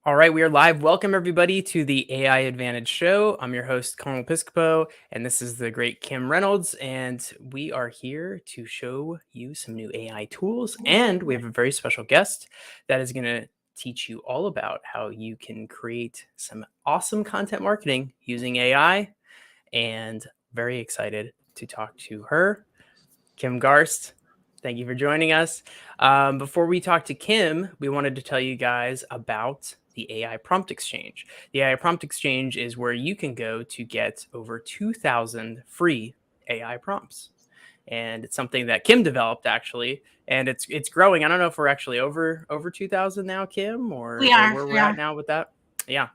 All right, we are live. Welcome, everybody, to the AI Advantage Show. I'm your host, Colonel Piscopo, and this is the great Kim Reynolds. And we are here to show you some new AI tools. And we have a very special guest that is going to teach you all about how you can create some awesome content marketing using AI. And very excited to talk to her, Kim Garst. Thank you for joining us. Before we talk to Kim, we wanted to tell you guys about the AI Prompt Exchange. The AI Prompt Exchange is where you can go to get over 2,000 free AI prompts. And it's something that Kim developed actually, and it's growing. I don't know if we're actually over 2,000 now, Kim, or We are. where We we're at are. now with that. Yeah.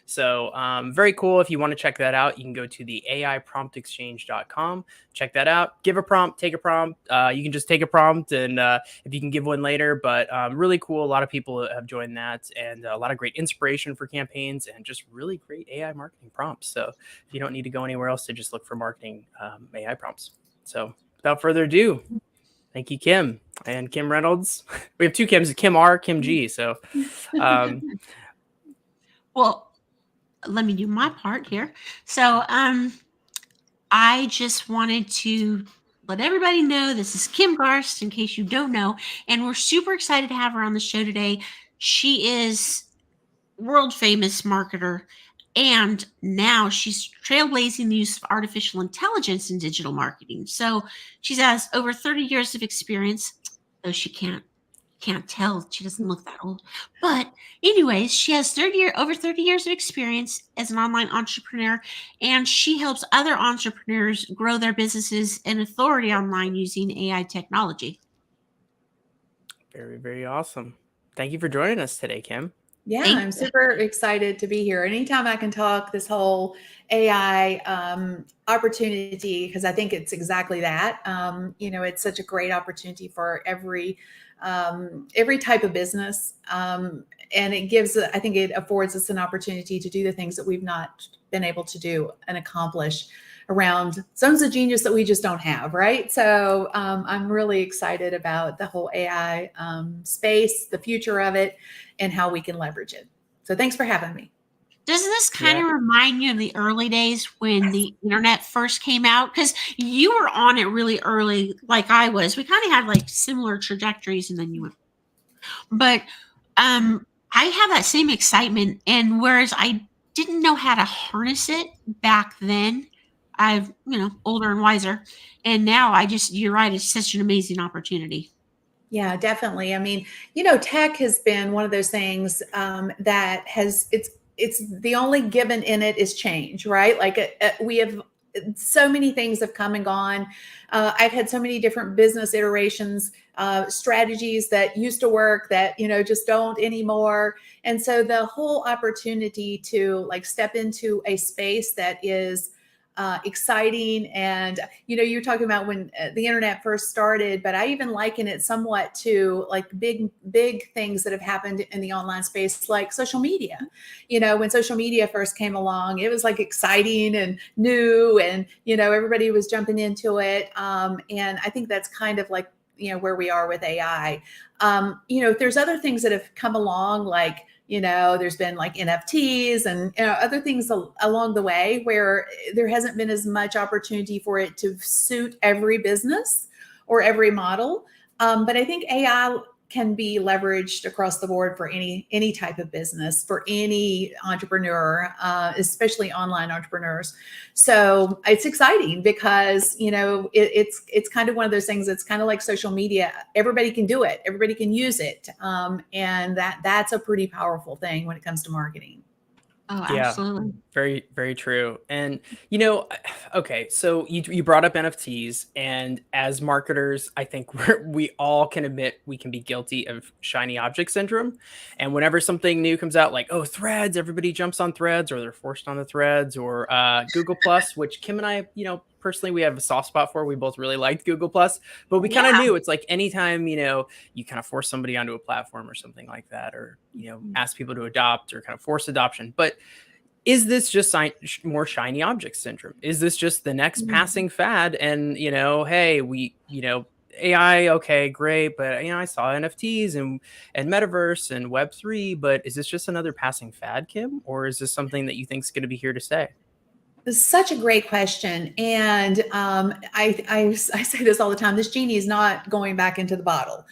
So very cool. If you want to check that out, you can go to the AIPromptExchange.com. Check that out. Give a prompt, take a prompt. You can just take a prompt, and if you can give one later. But really cool. A lot of people have joined that, and a lot of great inspiration for campaigns, and just really great AI marketing prompts. So if you don't need to go anywhere else to just look for marketing AI prompts. So without further ado, thank you, Kim and Kim Reynolds. We have two Kims: Kim R, Kim G. So. Well, let me do my part here. So, I just wanted to let everybody know this is Kim Garst, in case you don't know, and we're super excited to have her on the show today. She is world famous marketer, and now she's trailblazing the use of artificial intelligence in digital marketing. So she has over 30 years of experience, though she can't tell. She doesn't look that old. But anyways, she has over 30 years of experience as an online entrepreneur, and she helps other entrepreneurs grow their businesses and authority online using AI technology. Very, very awesome. Thank you for joining us today, Kim. Yeah, Thank I'm you. super excited to be here. Anytime I can talk this whole AI opportunity, because I think it's exactly that. It's such a great opportunity for every type of business, and I think it affords us an opportunity to do the things that we've not been able to do and accomplish around zones of genius that we just don't have, right? So I'm really excited about the whole AI space, the future of it, and how we can leverage it. So thanks for having me. Doesn't this kind Yeah. of remind you of the early days when the internet first came out? Because you were on it really early, like I was. We kind of had like similar trajectories, and then you went. But I have that same excitement, and whereas I didn't know how to harness it back then, I've older and wiser, and now you're right, it's such an amazing opportunity. Yeah, definitely. I mean, tech has been one of those things that has it's the only given in it is change, right? Like we have so many things have come and gone. I've had so many different business iterations, strategies that used to work that just don't anymore. And so the whole opportunity to like step into a space that is exciting. And you're talking about when the internet first started, but I even liken it somewhat to like big things that have happened in the online space, like social media. When social media first came along, it was like exciting and new, and everybody was jumping into it. And I think that's kind of like where we are with AI. There's other things that have come along, like there's been like NFTs and other things along the way where there hasn't been as much opportunity for it to suit every business or every model. But I think AI can be leveraged across the board for any type of business, for any entrepreneur, especially online entrepreneurs. So it's exciting because it's kind of one of those things that's kind of like social media. Everybody can do it, everybody can use it, and that's a pretty powerful thing when it comes to marketing. Oh, Yeah, absolutely. very, very true. And okay, so you brought up NFTs, and as marketers, I think we all can admit we can be guilty of shiny object syndrome. And whenever something new comes out, like Threads, everybody jumps on Threads, or they're forced on the Threads, or Google Plus, which Kim and I, personally, we have a soft spot for. We both really liked Google Plus, but we kind of Yeah. knew it's like anytime you kind of force somebody onto a platform or something like that, or ask people to adopt or kind of force adoption. But is this just more shiny object syndrome? Is this just the next passing fad? And hey, we AI, okay, great, but I saw NFTs and metaverse and Web3, but is this just another passing fad, Kim, or is this something that you think is going to be here to stay? This is such a great question. And I say this all the time. This genie is not going back into the bottle.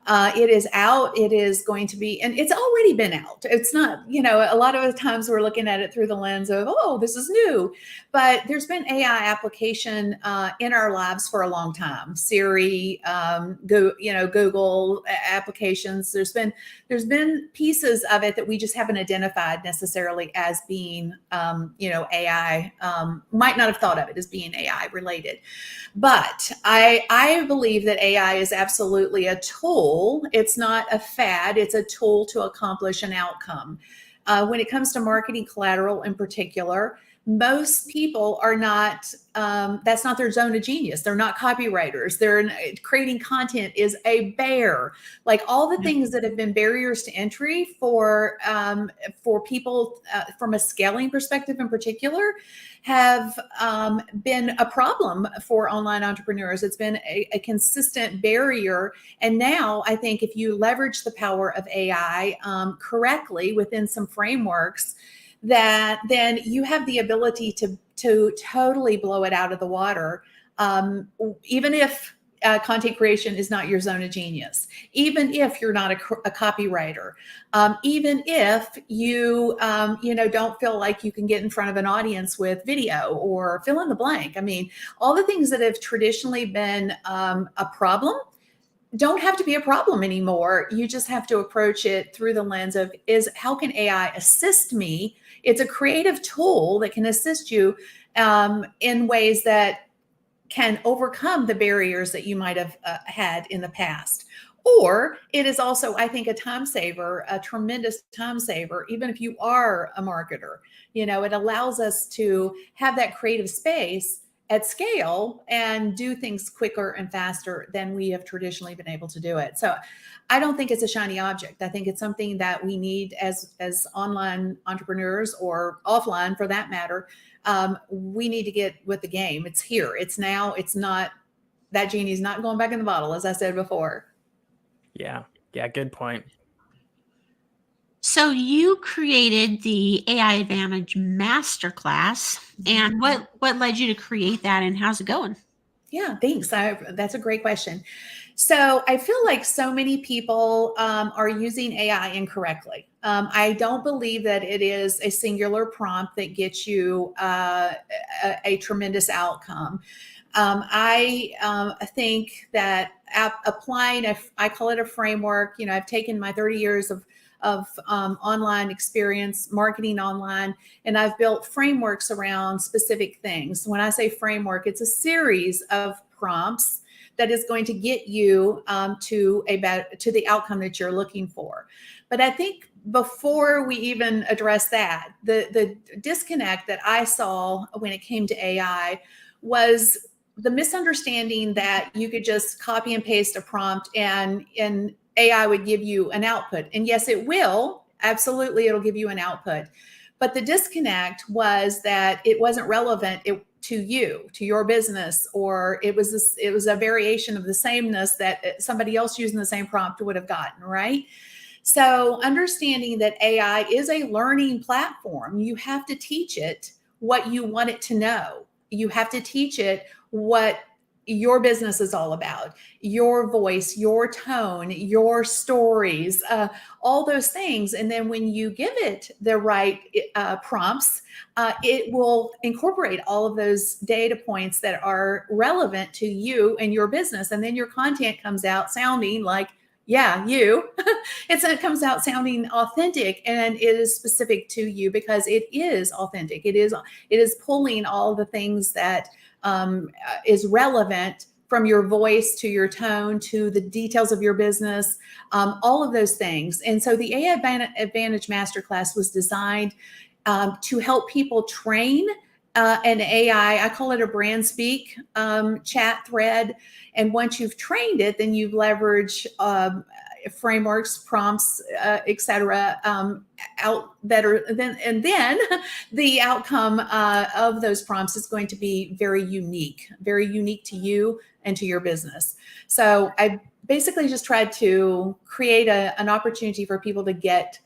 It is out. It is going to be, and it's already been out. It's not, a lot of the times we're looking at it through the lens of, oh, this is new. But there's been AI application in our lives for a long time. Siri, Google applications. There's been pieces of it that we just haven't identified necessarily as being, AI. Might not have thought of it as being AI related. But I believe that AI is absolutely a tool. It's not a fad. It's a tool to accomplish an outcome. When it comes to marketing collateral in particular, most people are not, that's not their zone of genius. They're not copywriters. Creating content is a bear. Like all the things that have been barriers to entry for people from a scaling perspective in particular have been a problem for online entrepreneurs. It's been a consistent barrier. And now I think if you leverage the power of AI correctly within some frameworks, that then you have the ability to totally blow it out of the water, even if content creation is not your zone of genius, even if you're not a copywriter, even if you don't feel like you can get in front of an audience with video or fill in the blank. I mean, all the things that have traditionally been a problem don't have to be a problem anymore. You just have to approach it through the lens of how can AI assist me? It's a creative tool that can assist you in ways that can overcome the barriers that you might have had in the past. Or it is also, I think, a time saver, a tremendous time saver, even if you are a marketer. It allows us to have that creative space at scale and do things quicker and faster than we have traditionally been able to do it. So I don't think it's a shiny object. I think it's something that we need as online entrepreneurs, or offline for that matter. We need to get with the game. It's here. It's now. It's not, that genie's not going back in the bottle, as I said before. Yeah. Good point. So you created the AI Advantage Masterclass, and what led you to create that, and how's it going? Yeah, thanks. That's a great question. So I feel like so many people are using AI incorrectly. I don't believe that it is a singular prompt that gets you a tremendous outcome. I think that applying I call it a framework. I've taken my 30 years of online experience, marketing online, and I've built frameworks around specific things. When I say framework, it's a series of prompts that is going to get you to the outcome that you're looking for. But I think before we even address that, the disconnect that I saw when it came to AI was the misunderstanding that you could just copy and paste a prompt and AI would give you an output. And yes, it will. Absolutely, it'll give you an output. But the disconnect was that it wasn't relevant to you, to your business, or it was a variation of the sameness that somebody else using the same prompt would have gotten, right? So understanding that AI is a learning platform, you have to teach it what you want it to know. You have to teach it what your business is all about, your voice, your tone, your stories, all those things. And then when you give it the right prompts, it will incorporate all of those data points that are relevant to you and your business. And then your content comes out sounding like, yeah, you. It comes out sounding authentic, and it is specific to you because it is authentic. It is pulling all the things that is relevant, from your voice to your tone to the details of your business, all of those things. And so the AI Advantage Masterclass was designed to help people train an AI. I call it a brand speak chat thread. And once you've trained it, then you've leveraged frameworks, prompts, etc., out that are then, and then the outcome of those prompts is going to be very unique to you and to your business. So I basically just tried to create an opportunity for people to get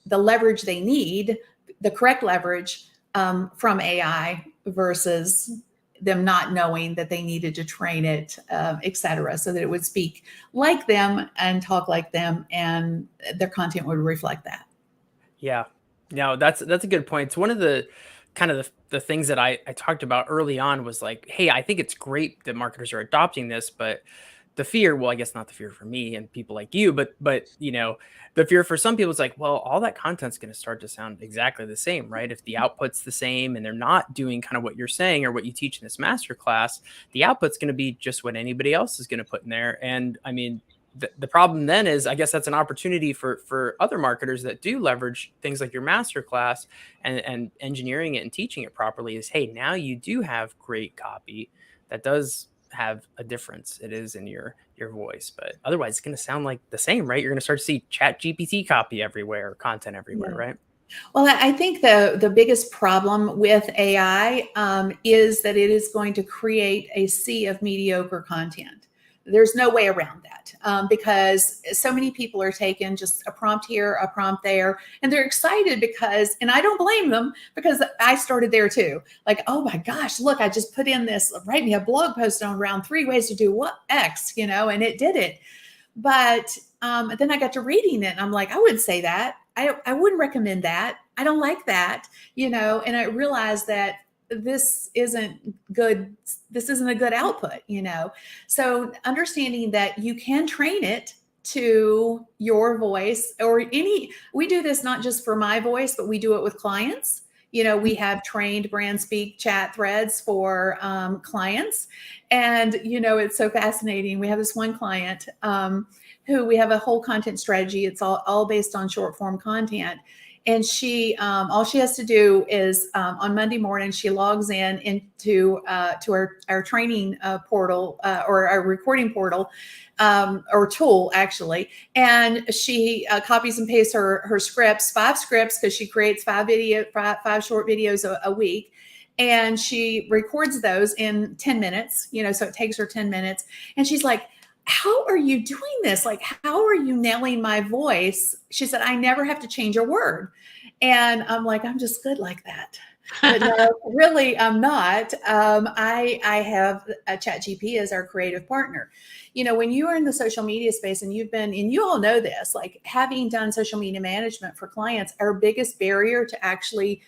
the leverage they need, the correct leverage from AI versus them not knowing that they needed to train it, et cetera, so that it would speak like them and talk like them, and their content would reflect that. Yeah, no, that's a good point. It's one of the kind of the things that I talked about early on was like, hey, I think it's great that marketers are adopting this, but the fear, well, I guess not the fear for me and people like you, but the fear for some people is like, well, all that content's going to start to sound exactly the same, right? If the output's the same and they're not doing kind of what you're saying or what you teach in this master class, the output's going to be just what anybody else is going to put in there. And I mean, the problem then is, I guess that's an opportunity for other marketers that do leverage things like your master class and engineering it and teaching it properly is, hey, now you do have great copy that does have a difference. It is in your voice, but otherwise it's going to sound like the same, right? You're going to start to see chat GPT copy everywhere, content everywhere, Yeah. right? Well, I think the biggest problem with AI is that it is going to create a sea of mediocre content. There's no way around that because so many people are taking just a prompt here, a prompt there, and they're excited because, and I don't blame them because I started there too. Like, oh my gosh, look, I just put in this, write me a blog post on around 3 ways to do what X, and it did it. But then I got to reading it and I'm like, I wouldn't say that. I wouldn't recommend that. I don't like that, and I realized that this isn't good. This isn't a good output, So understanding that you can train it to your voice we do this not just for my voice, but we do it with clients. We have trained brand speak chat threads for clients. And, it's so fascinating. We have this one client who we have a whole content strategy. It's all based on short form content. And she, all she has to do is on Monday morning, she logs into to our training portal or our recording portal or tool actually, and she copies and pastes her scripts, 5 scripts, because she creates 5 short videos a week. And she records those in 10 minutes, so it takes her 10 minutes. And she's like, how are you doing this? Like, how are you nailing my voice? She said, I never have to change a word. And I'm like, I'm just good like that. But no, really, I'm not. I have a ChatGPT as our creative partner. When you are in the social media space and and you all know this, like having done social media management for clients, our biggest barrier to actually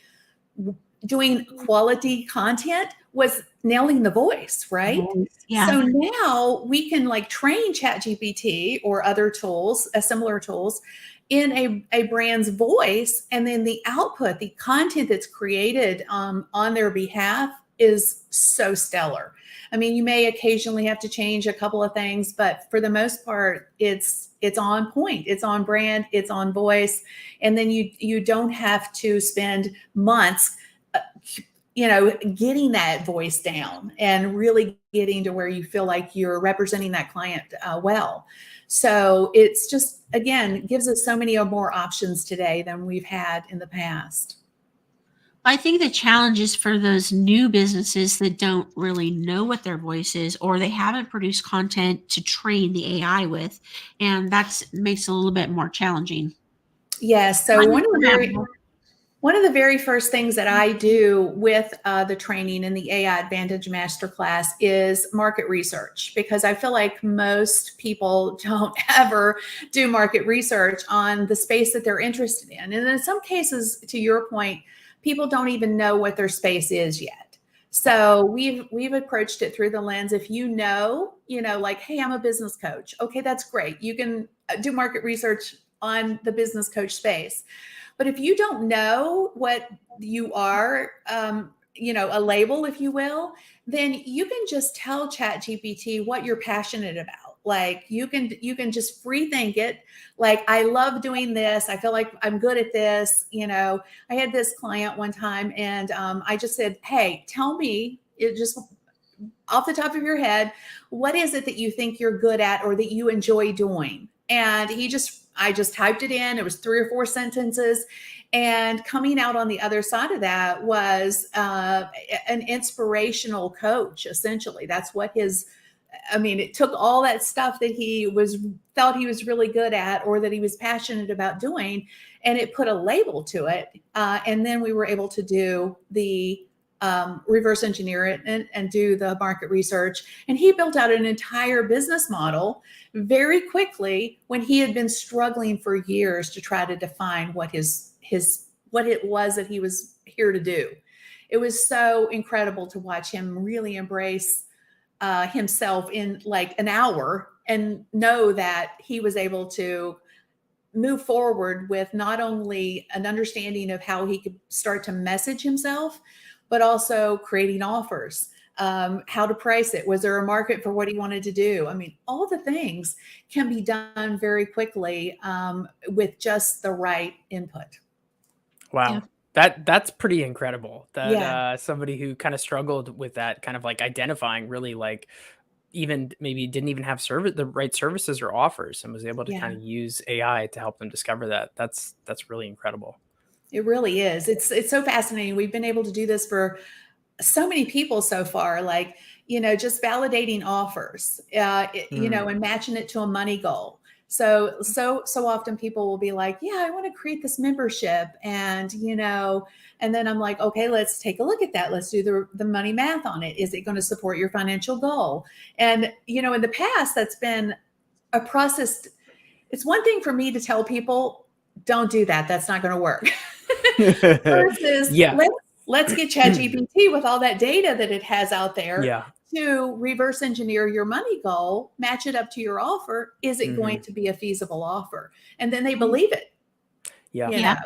doing quality content was nailing the voice, right? Yeah. So now we can train ChatGPT or other tools, similar tools, in a brand's voice, and then the output, the content that's created on their behalf is so stellar. I mean, you may occasionally have to change a couple of things, but for the most part, it's on point, it's on brand, it's on voice, and then you don't have to spend months getting that voice down and really getting to where you feel like you're representing that client well. So it's just, again, gives us so many more options today than we've had in the past. I think the challenge is for those new businesses that don't really know what their voice is, or they haven't produced content to train the AI with. And that makes it a little bit more challenging. Yeah. So one of the very first things that I do with the training in the AI Advantage Masterclass is market research, because I feel like most people don't ever do market research on the space that they're interested in. And in some cases, to your point, people don't even know what their space is yet. So we've approached it through the lens. If like, hey, I'm a business coach. Okay, that's great. You can do market research on the business coach space. But if you don't know what you are, a label, if you will, then you can just tell ChatGPT what you're passionate about. Like you can just free think it. Like, I love doing this. I feel like I'm good at this. I had this client one time, and I just said, hey, tell me, it just off the top of your head, what is it that you think you're good at or that you enjoy doing? And I just typed it in. It was 3 or 4 sentences. And coming out on the other side of that was an inspirational coach, essentially. That's what it took all that stuff that felt he was really good at, or that he was passionate about doing, and it put a label to it. And then we were able to do the reverse engineer it and do the market research. And he built out an entire business model very quickly when he had been struggling for years to try to define what what it was that he was here to do. It was so incredible to watch him really embrace himself in like an hour, and know that he was able to move forward with not only an understanding of how he could start to message himself, but also creating offers, how to price it. Was there a market for what he wanted to do? I mean, all the things can be done very quickly with just the right input. Wow. Yeah. That's pretty incredible that Yeah. somebody who kind of struggled with that kind of like identifying really like even maybe didn't even have the right services or offers, and was able to Yeah. kind of use AI to help them discover that. That's really incredible. It really is. It's so fascinating. We've been able to do this for so many people so far, like, just validating offers, and matching it to a money goal. So often people will be like, yeah, I want to create this membership. And then I'm like, okay, let's take a look at that. Let's do the money math on it. Is it going to support your financial goal? And, in the past, that's been a process. It's one thing for me to tell people, don't do that. That's not going to work. Versus Yeah. let's get ChatGPT with all that data that it has out there Yeah. to reverse engineer your money goal, match it up to your offer. Is it going to be a feasible offer? And then they believe it. Yeah. Yeah.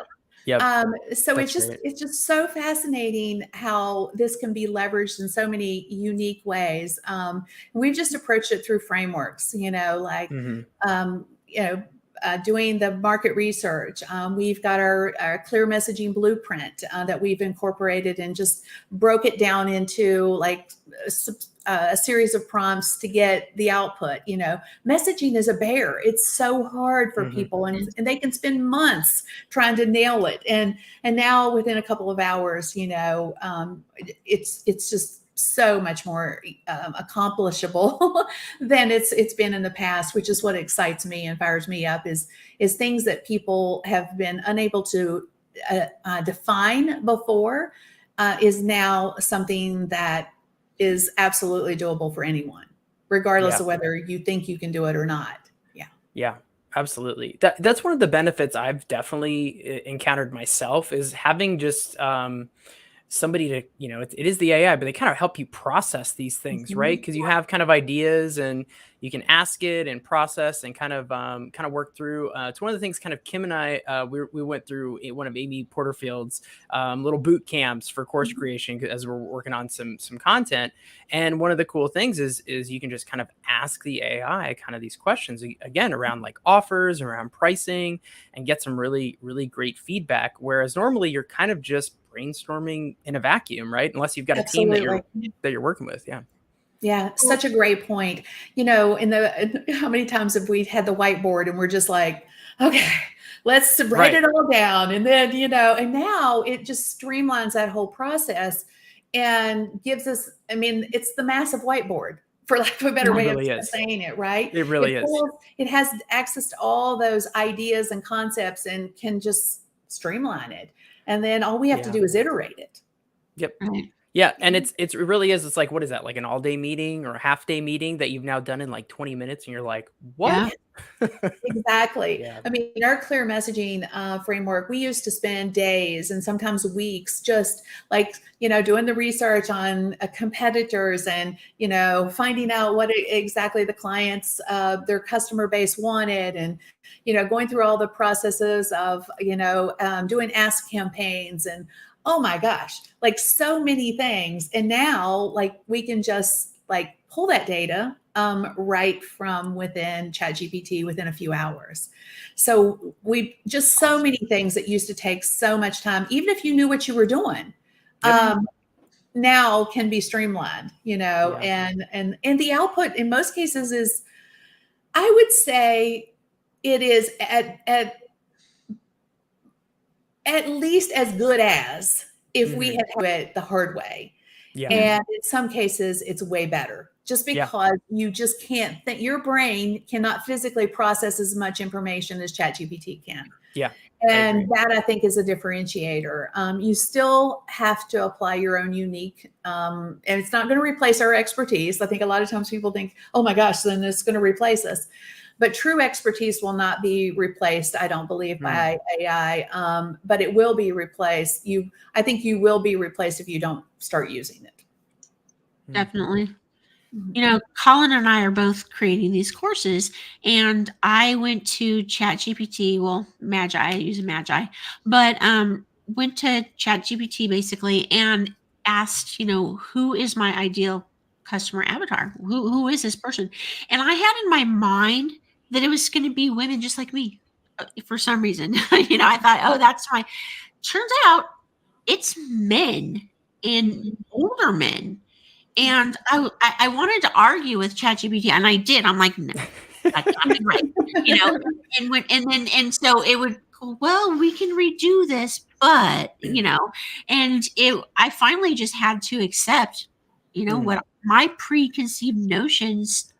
Yeah. So That's it's just so fascinating how this can be leveraged in so many unique ways. We've just approached it through frameworks, like, doing the market research. We've got our clear messaging blueprint that we've incorporated and just broke it down into like a series of prompts to get the output. Messaging is a bear. It's so hard for people, and they can spend months trying to nail it. And now within a couple of hours, it's just so much more accomplishable than it's been in the past, which is what excites me and fires me up is things that people have been unable to define before is now something that is absolutely doable for anyone, regardless of whether you think you can do it or not. Yeah, absolutely. That's one of the benefits I've definitely encountered myself, is having just somebody to, it is the AI, but they kind of help you process these things, right? Because you have kind of ideas, and you can ask it and process and kind of work through. It's one of the things kind of Kim and I, we went through one of Amy Porterfield's little boot camps for course creation as we're working on some content. And one of the cool things is you can just kind of ask the AI kind of these questions again around like offers, around pricing, and get some really, really great feedback. Whereas normally you're kind of just brainstorming in a vacuum, right? Unless you've got a team that you're working with. Yeah. Yeah, such a great point. How many times have we had the whiteboard and we're just like, okay, let's write it all down. And then, and now it just streamlines that whole process and gives us, it's the massive whiteboard, for lack of a better way of saying it, right? It really is. It has access to all those ideas and concepts and can just streamline it. And then all we have to do is iterate it. Yep. Right. Yeah. And it really is. It's like, what is that? Like an all day meeting or a half day meeting that you've now done in like 20 minutes. And you're like, what? Yeah. Exactly. Yeah. Our clear messaging framework, we used to spend days and sometimes weeks just like, doing the research on competitors and, finding out what exactly the clients, their customer base wanted, and, going through all the processes of, doing ask campaigns and, oh my gosh, like so many things. And now like we can just like pull that data right from within ChatGPT within a few hours. So we just so many things that used to take so much time, even if you knew what you were doing, now can be streamlined, and the output in most cases is, I would say, it is at least as good as if we had to do it the hard way. Yeah. And in some cases, it's way better just because you just can't think. Your brain cannot physically process as much information as ChatGPT can. Yeah. And that, I think, is a differentiator. You still have to apply your own unique, and it's not going to replace our expertise. I think a lot of times people think, oh my gosh, then it's going to replace us. But true expertise will not be replaced, I don't believe, by AI. But it will be replaced. I think you will be replaced if you don't start using it. Definitely. You know, Colin and I are both creating these courses, and I went to ChatGPT, well, Magi, I use Magi, but went to ChatGPT basically and asked, you know, who is my ideal customer avatar? Who is this person? And I had in my mind that it was going to be women just like me for some reason. You know, I thought, oh, that's my. Turns out it's men and older men. And I wanted to argue with ChatGPT, and I did. I'm like, no, that's not right, you know. And so it would go, well, we can redo this, but you know, and I finally just had to accept, you know, what my preconceived notions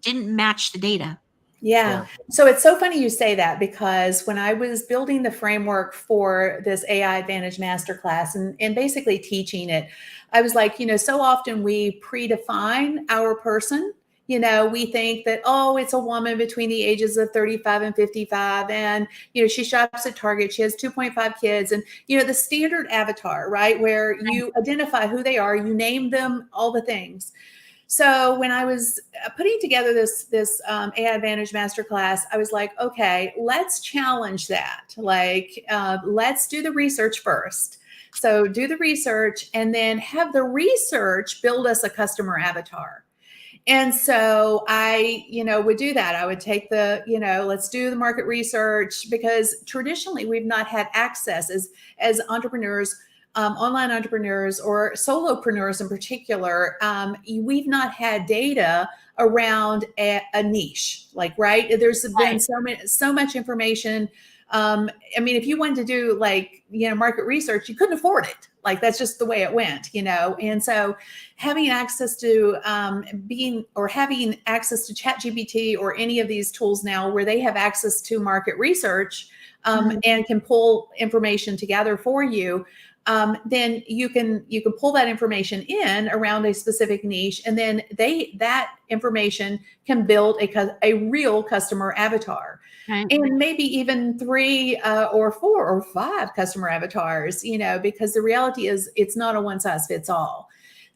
didn't match the data. Yeah. So it's so funny you say that, because when I was building the framework for this AI Advantage Masterclass and basically teaching it, I was like, you know, so often we predefine our person. You know, we think that, oh, it's a woman between the ages of 35 and 55. And, you know, she shops at Target. She has 2.5 kids. And, you know, the standard avatar, right, where you identify who they are, you name them, all the things. So when I was putting together this AI Advantage Masterclass, I was like, okay, let's challenge that. Like, let's do the research first. So do the research and then have the research build us a customer avatar. And so I, you know, would do that. I would take the, you know, let's do the market research, because traditionally we've not had access as entrepreneurs, online entrepreneurs or solopreneurs in particular. We've not had data around a niche, like, right? There's been so much information. I mean, if you wanted to do like, you know, market research, you couldn't afford it. Like, that's just the way it went, you know? And so having access to having access to ChatGPT or any of these tools now where they have access to market research and can pull information together for you, then you can pull that information in around a specific niche, and then that information can build a real customer avatar. Right. And maybe even 3 or 4 or 5 customer avatars, you know, because the reality is it's not a one size fits all.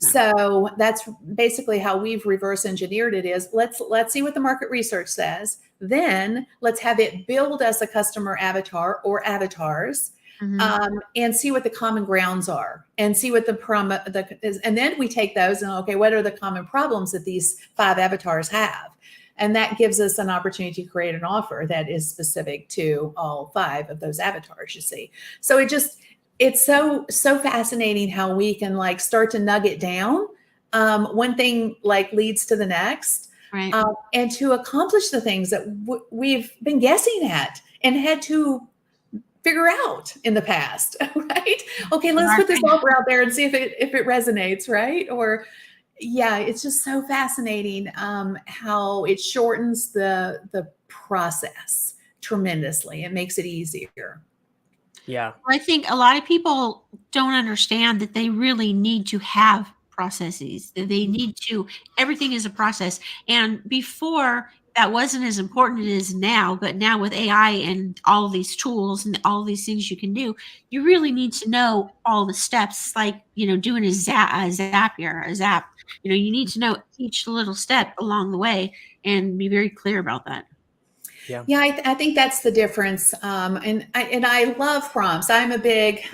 No. So that's basically how we've reverse engineered it. Is let's see what the market research says. Then let's have it build us a customer avatar or avatars. And see what the common grounds are, and see what and then we take those and, okay, what are the common problems that these 5 avatars have? And that gives us an opportunity to create an offer that is specific to all 5 of those avatars, you see. So it's so fascinating how we can like start to nugget down. One thing like leads to the next, right? And to accomplish the things that we've been guessing at and had to figure out in the past, right? Okay, let's put this offer out there and see if it resonates, right? Or, yeah, it's just so fascinating how it shortens the process tremendously. It makes it easier. Yeah. I think a lot of people don't understand that they really need to have processes. That they need to, everything is a process. And before, that wasn't as important as it is now, but now with AI and all of these tools and all of these things you can do, you really need to know all the steps. Like, you know, doing a zap. You know, you need to know each little step along the way and be very clear about that. Yeah, I think that's the difference. And I love prompts. I'm a big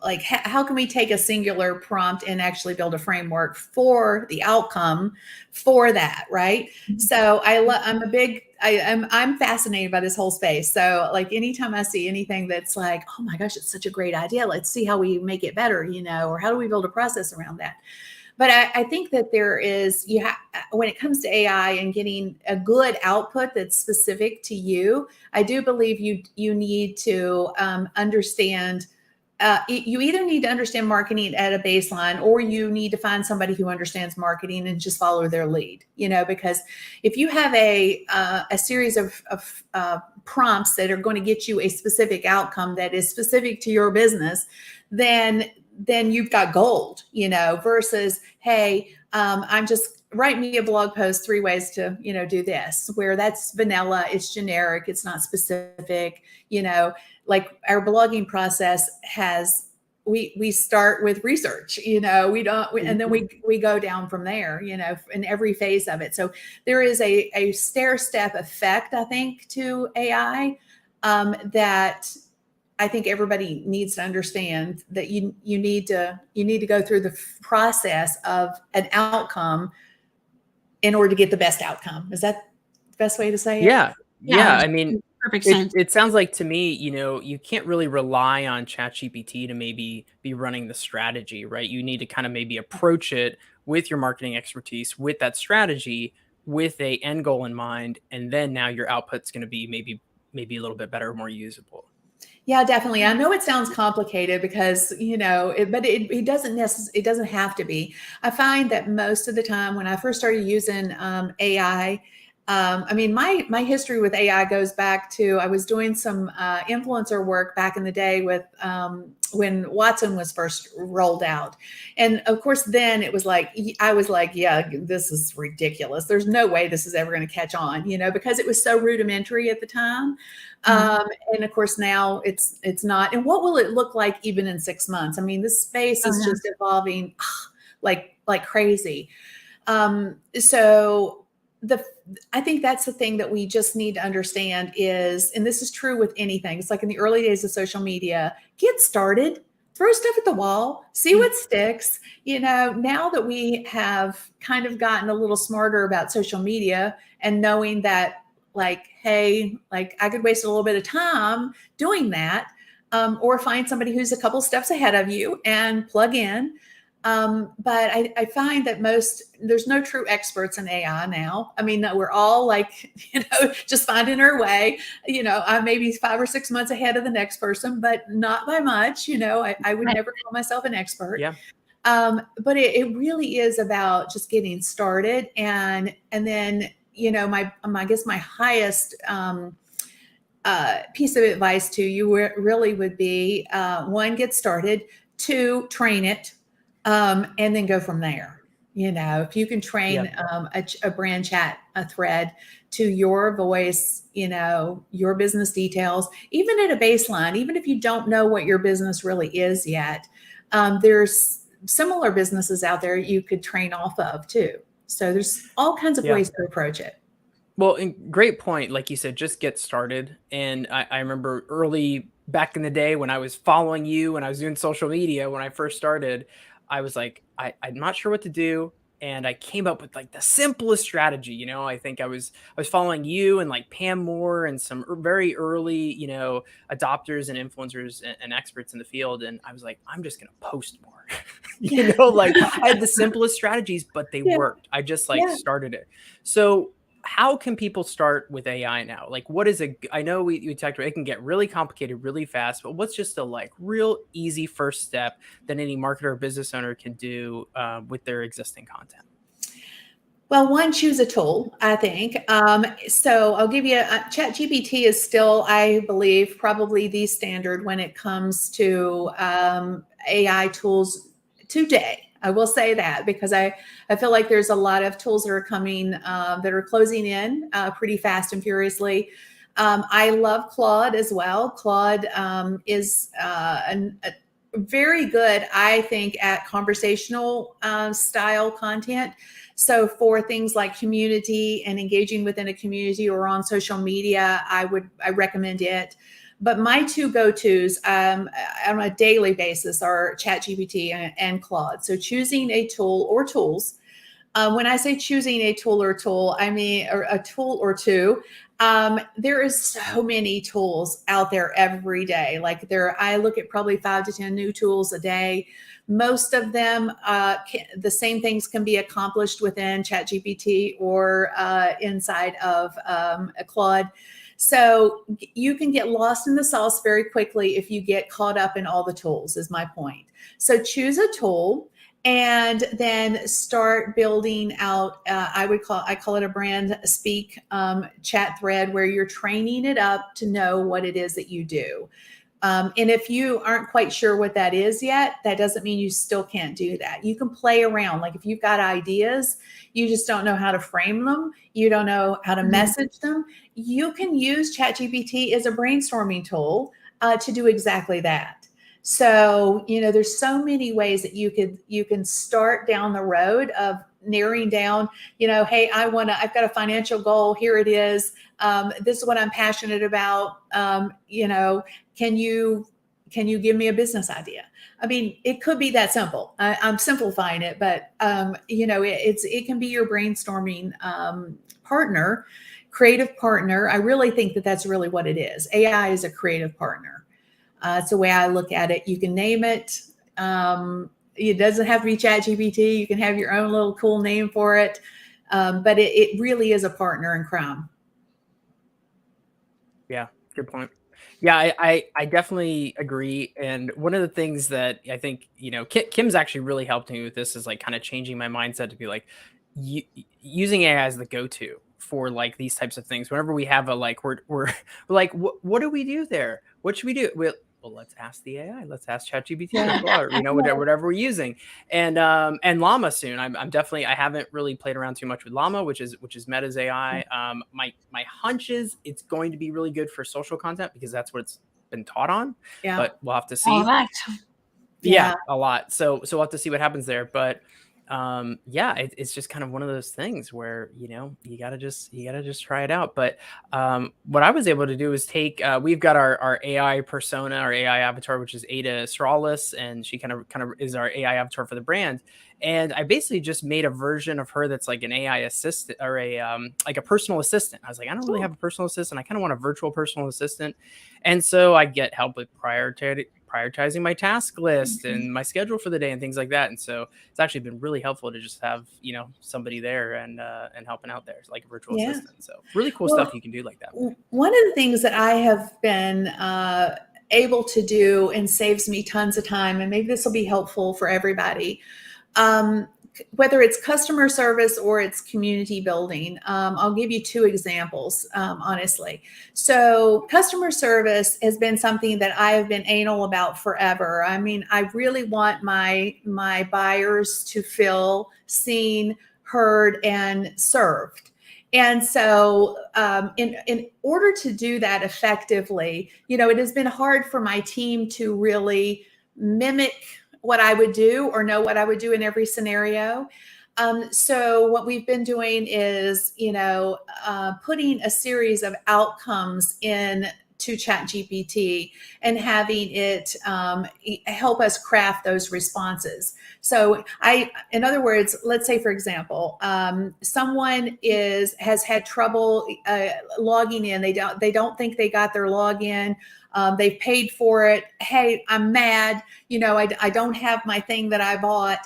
like, how can we take a singular prompt and actually build a framework for the outcome for that, right? So I'm fascinated by this whole space. So like anytime I see anything that's like, oh my gosh, it's such a great idea, let's see how we make it better, you know, or how do we build a process around that? But I think that there is, when it comes to AI and getting a good output that's specific to you, I do believe you need to understand. You either need to understand marketing at a baseline, or you need to find somebody who understands marketing and just follow their lead. Because if you have a series of prompts that are going to get you a specific outcome that is specific to your business, then you've got gold. Versus, hey, I'm just write me a blog post 3 ways to do this, where that's vanilla, it's generic, it's not specific. Like our blogging process has, we start with research, we don't, and then we go down from there, in every phase of it. So there is a stair step effect, I think, to AI, that I think everybody needs to understand, that you need to go through the process of an outcome in order to get the best outcome. Is that the best way to say it? Yeah. I mean, perfect sense. it sounds like to me, you can't really rely on ChatGPT to maybe be running the strategy, right? You need to kind of maybe approach it with your marketing expertise, with that strategy, with a end goal in mind, and then now your output's going to be maybe a little bit better, more usable. Yeah, definitely. I know it sounds complicated because, but it doesn't have to be. I find that most of the time when I first started using AI, I mean, my history with AI goes back to, I was doing some influencer work back in the day with when Watson was first rolled out. And of course, then it was like, I was like, yeah, this is ridiculous. There's no way this is ever going to catch on, because it was so rudimentary at the time. And of course, now it's not. And what will it look like even in 6 months? I mean, this space is just evolving like crazy. So I think that's the thing that we just need to understand is, and this is true with anything, it's like in the early days of social media, get started, throw stuff at the wall, see what sticks. Now that we have kind of gotten a little smarter about social media and knowing that, like, hey, like I could waste a little bit of time doing that, or find somebody who's a couple steps ahead of you and plug in. But I find that there's no true experts in AI now. I mean, we're all like, just finding our way. I'm maybe 5 or 6 months ahead of the next person, but not by much. I would never call myself an expert. Yeah. But it really is about just getting started. And then, I guess my highest piece of advice to you really would be, 1, get started, 2, train it. And then go from there. If you can train a brand chat, a thread to your voice, your business details, even at a baseline, even if you don't know what your business really is yet, there's similar businesses out there you could train off of too. So there's all kinds of ways to approach it. Well, and great point. Like you said, just get started. And I remember early back in the day when I was following you and I was doing social media, when I first started, I was like, I'm not sure what to do. And I came up with like the simplest strategy. I think I was following you and like Pam Moore and some very early, adopters and influencers and experts in the field. And I was like, I'm just going to post more, like I had the simplest strategies, but they worked. I just started it. So how can people start with AI now? Like, what is I know we talked about it can get really complicated really fast, but what's just a like real easy first step that any marketer or business owner can do with their existing content? Well, 1, choose a tool, I think. So I'll give you, ChatGPT is still, I believe, probably the standard when it comes to AI tools today. I will say that because I feel like there's a lot of tools that are coming that are closing in pretty fast and furiously. I love Claude as well. Claude is very good, I think, at conversational style content. So for things like community and engaging within a community or on social media, I recommend it. But my 2 go-tos on a daily basis are ChatGPT and Claude. So choosing a tool or tools. When I say choosing a tool or tool, I mean a tool or 2. There is so many tools out there every day. Like I look at probably 5 to 10 new tools a day. Most of them, the same things can be accomplished within ChatGPT or inside of a Claude. So you can get lost in the sauce very quickly if you get caught up in all the tools, is my point. So choose a tool and then start building out. I call it a brand speak chat thread where you're training it up to know what it is that you do. And if you aren't quite sure what that is yet, that doesn't mean you still can't do that. You can play around. Like if you've got ideas, you just don't know how to frame them, you don't know how to message them, you can use ChatGPT as a brainstorming tool to do exactly that. So, there's so many ways that you can start down the road of narrowing down, hey, I've got a financial goal. Here it is. This is what I'm passionate about. Can you give me a business idea? I mean, it could be that simple. I'm simplifying it, but it can be your brainstorming partner, creative partner. I really think that that's really what it is. AI is a creative partner. It's the way I look at it. You can name it. It doesn't have to be ChatGPT. You can have your own little cool name for it. But it really is a partner in crime. Yeah, good point. Yeah, I definitely agree. And one of the things that I think, Kim's actually really helped me with this is like kind of changing my mindset to be like using AI as the go-to for like these types of things. Whenever we have a like, we're like, what do we do there? What should we do? Well, let's ask the AI. Let's ask ChatGPT or Claude, whatever we're using, and Llama soon. I'm definitely. I haven't really played around too much with Llama, which is Meta's AI. My hunch is it's going to be really good for social content because that's what it's been taught on. Yeah. But we'll have to see. All that. Yeah, a lot. So we'll have to see what happens there. But it's just kind of one of those things where you gotta just try it out. But what I was able to do is take we've got our AI persona, our AI avatar, which is Ada Stralis, and she kind of is our AI avatar for the brand. And I basically just made a version of her that's like an AI assistant or a like a personal assistant. I was like, I don't really have a personal assistant. I kind of want a virtual personal assistant. And so I get help with prioritizing my task list and my schedule for the day and things like that. And so it's actually been really helpful to just have, somebody there and helping out there, like a virtual assistant. So really cool stuff you can do like that. One of the things that I have been able to do and saves me tons of time, and maybe this will be helpful for everybody, whether it's customer service or it's community building. I'll give you 2 examples, honestly. So customer service has been something that I have been anal about forever. I mean, I really want my buyers to feel seen, heard, and served. And so in order to do that effectively, it has been hard for my team to really mimic what I would do or know what I would do in every scenario. So what we've been doing is, putting a series of outcomes in to ChatGPT and having it help us craft those responses. So in other words, let's say, for example, someone has had trouble logging in. They don't think they got their login. They've paid for it. Hey, I'm mad. I don't have my thing that I bought.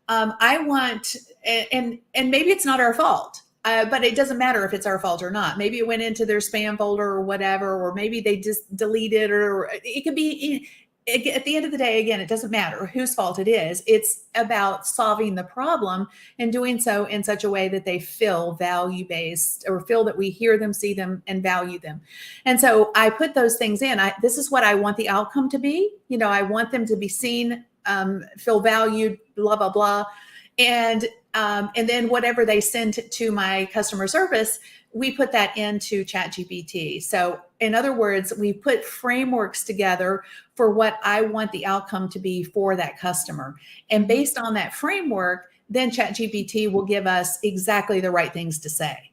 I want, and maybe it's not our fault. But it doesn't matter if it's our fault or not. Maybe it went into their spam folder or whatever, or maybe they just deleted it, or it could be, at the end of the day, again, it doesn't matter whose fault it is. It's about solving the problem and doing so in such a way that they feel value-based or feel that we hear them, see them, and value them. And so I put those things in. This is what I want the outcome to be. I want them to be seen, feel valued, blah, blah, blah. And then whatever they send to my customer service, we put that into ChatGPT. So in other words, we put frameworks together for what I want the outcome to be for that customer. And based on that framework, then ChatGPT will give us exactly the right things to say.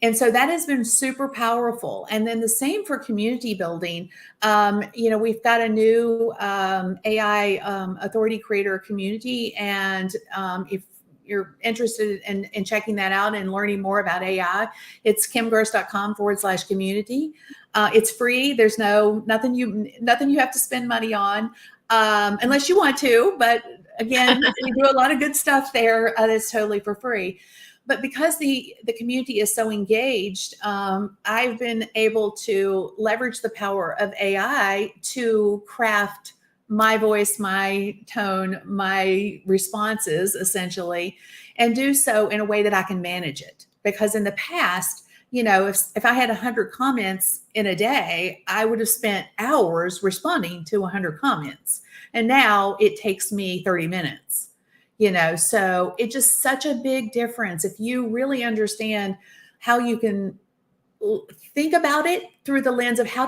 And so that has been super powerful. And then the same for community building. We've got a new AI authority creator community. And if you're interested in checking that out and learning more about AI, it's kimgarst.com/community. It's free. There's nothing you have to spend money on, unless you want to. But again, we do a lot of good stuff there that's totally for free. But because the community is so engaged, I've been able to leverage the power of AI to craft my voice, my tone, my responses, essentially, and do so in a way that I can manage it. Because in the past, if I had 100 comments in a day, I would have spent hours responding to 100 comments. And now it takes me 30 minutes. So it's just such a big difference. If you really understand how you can think about it through the lens of how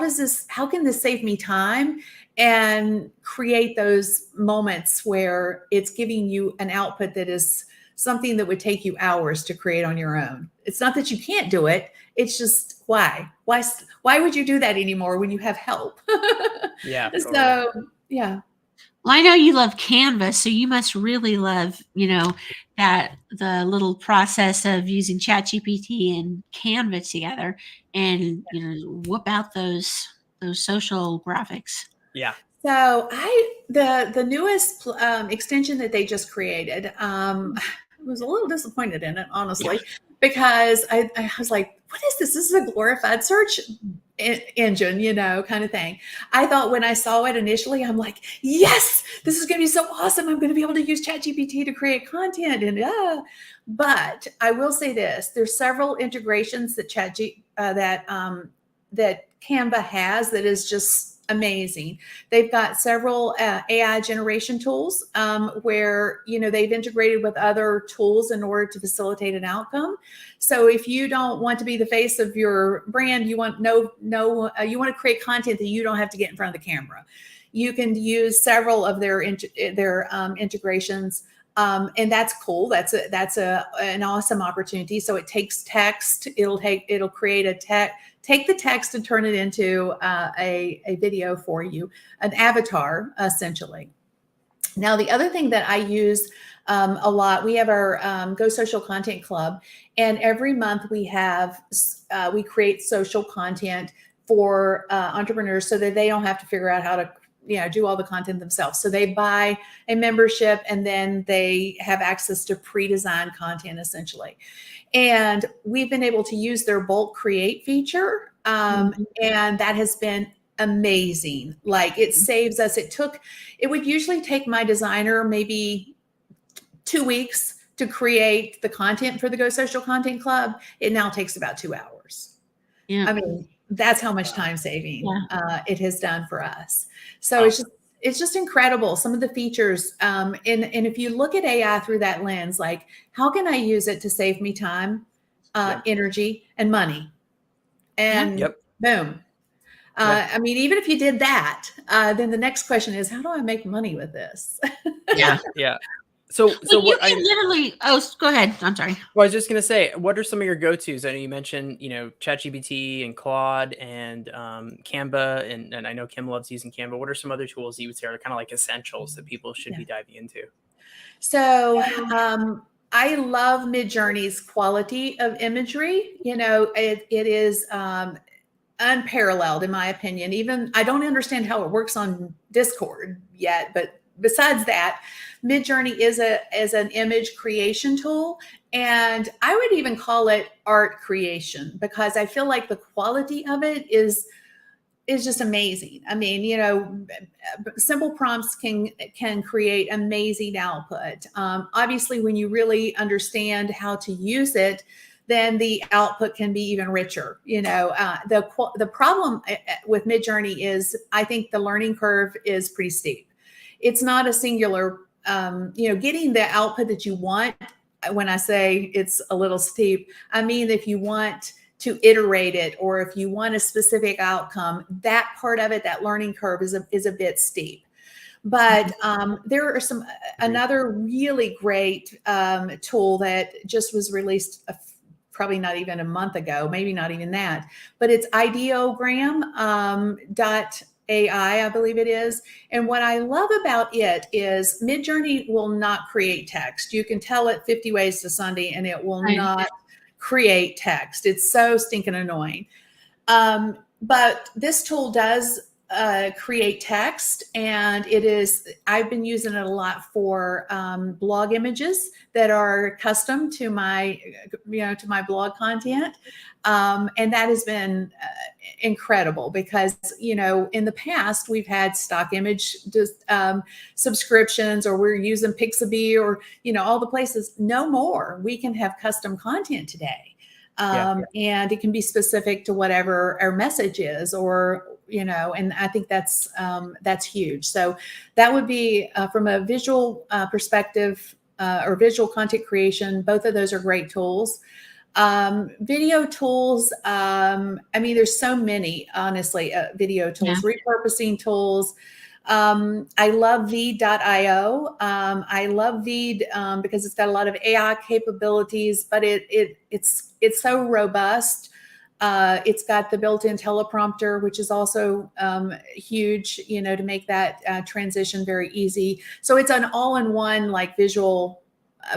can this save me time, and create those moments where it's giving you an output that is something that would take you hours to create on your own. It's not that you can't do it. It's just why would you do that anymore when you have help? Yeah. Totally. So, yeah. Well, I know you love Canva, so you must really love, that the little process of using ChatGPT and Canva together, and whoop out those social graphics. Yeah. So the newest extension that they just created, I was a little disappointed in it, honestly, because I was like, what is this? This is a glorified search engine, kind of thing. I thought when I saw it initially, I'm like, yes, this is going to be so awesome. I'm going to be able to use ChatGPT to create content. But I will say this: there's several integrations that that Canva has that is just amazing. They've got several AI generation tools where they've integrated with other tools in order to facilitate an outcome. So if you don't want to be the face of your brand, you want you want to create content that you don't have to get in front of the camera, you can use several of their integrations. And that's cool. That's an awesome opportunity. So it takes text. It'll create take the text and turn it into a video for you, an avatar, essentially. Now, the other thing that I use a lot, we have our Go Social Content Club, and every month we create social content for entrepreneurs so that they don't have to figure out how to do all the content themselves. So they buy a membership, and then they have access to pre-designed content, essentially. And we've been able to use their bulk create feature. And that has been amazing. Like, it saves us. It would usually take my designer maybe 2 weeks to create the content for the Go Social Content Club. It now takes about 2 hours. Yeah. I mean, that's how much time saving it has done for us. So it's just incredible. Some of the features, and if you look at AI through that lens, like, how can I use it to save me time, energy, and money? And boom. I mean, even if you did that, then the next question is, how do I make money with this? Yeah. So you can literally. Oh, go ahead. I'm sorry. Well, I was just gonna say, what are some of your go-tos? I know you mentioned, ChatGPT and Claude and Canva, and I know Kim loves using Canva. What are some other tools that you would say are kind of like essentials that people should be diving into? So I love Midjourney's quality of imagery. It is unparalleled, in my opinion. Even I don't understand how it works on Discord yet, but besides that, Midjourney is an image creation tool, and I would even call it art creation, because I feel like the quality of it is just amazing. I mean, simple prompts can create amazing output. Obviously, when you really understand how to use it, then the output can be even richer. The problem with Midjourney is, I think the learning curve is pretty steep. It's not a singular, getting the output that you want. When I say it's a little steep, I mean, if you want to iterate it, or if you want a specific outcome, that part of it, that learning curve is a bit steep. But there are another really great tool that just was released probably not even a month ago, maybe not even that, but it's ideogram.ai. AI, I believe it is. And what I love about it is Midjourney will not create text. You can tell it 50 ways to Sunday and it will not create text. It's so stinking annoying. But this tool does create text, and I've been using it a lot for blog images that are custom to my blog content. And that has been incredible because, in the past we've had stock image subscriptions, or we're using Pixabay, or, all the places. No more. We can have custom content today. And it can be specific to whatever our message is, or, and I think that's huge. So that would be from a visual perspective, or visual content creation. Both of those are great tools. Video tools. There's so many, honestly, video tools, repurposing tools. I love Veed.io. I love Veed because it's got a lot of AI capabilities, but it's so robust. It's got the built-in teleprompter, which is also huge, to make that transition very easy. So it's an all-in-one visual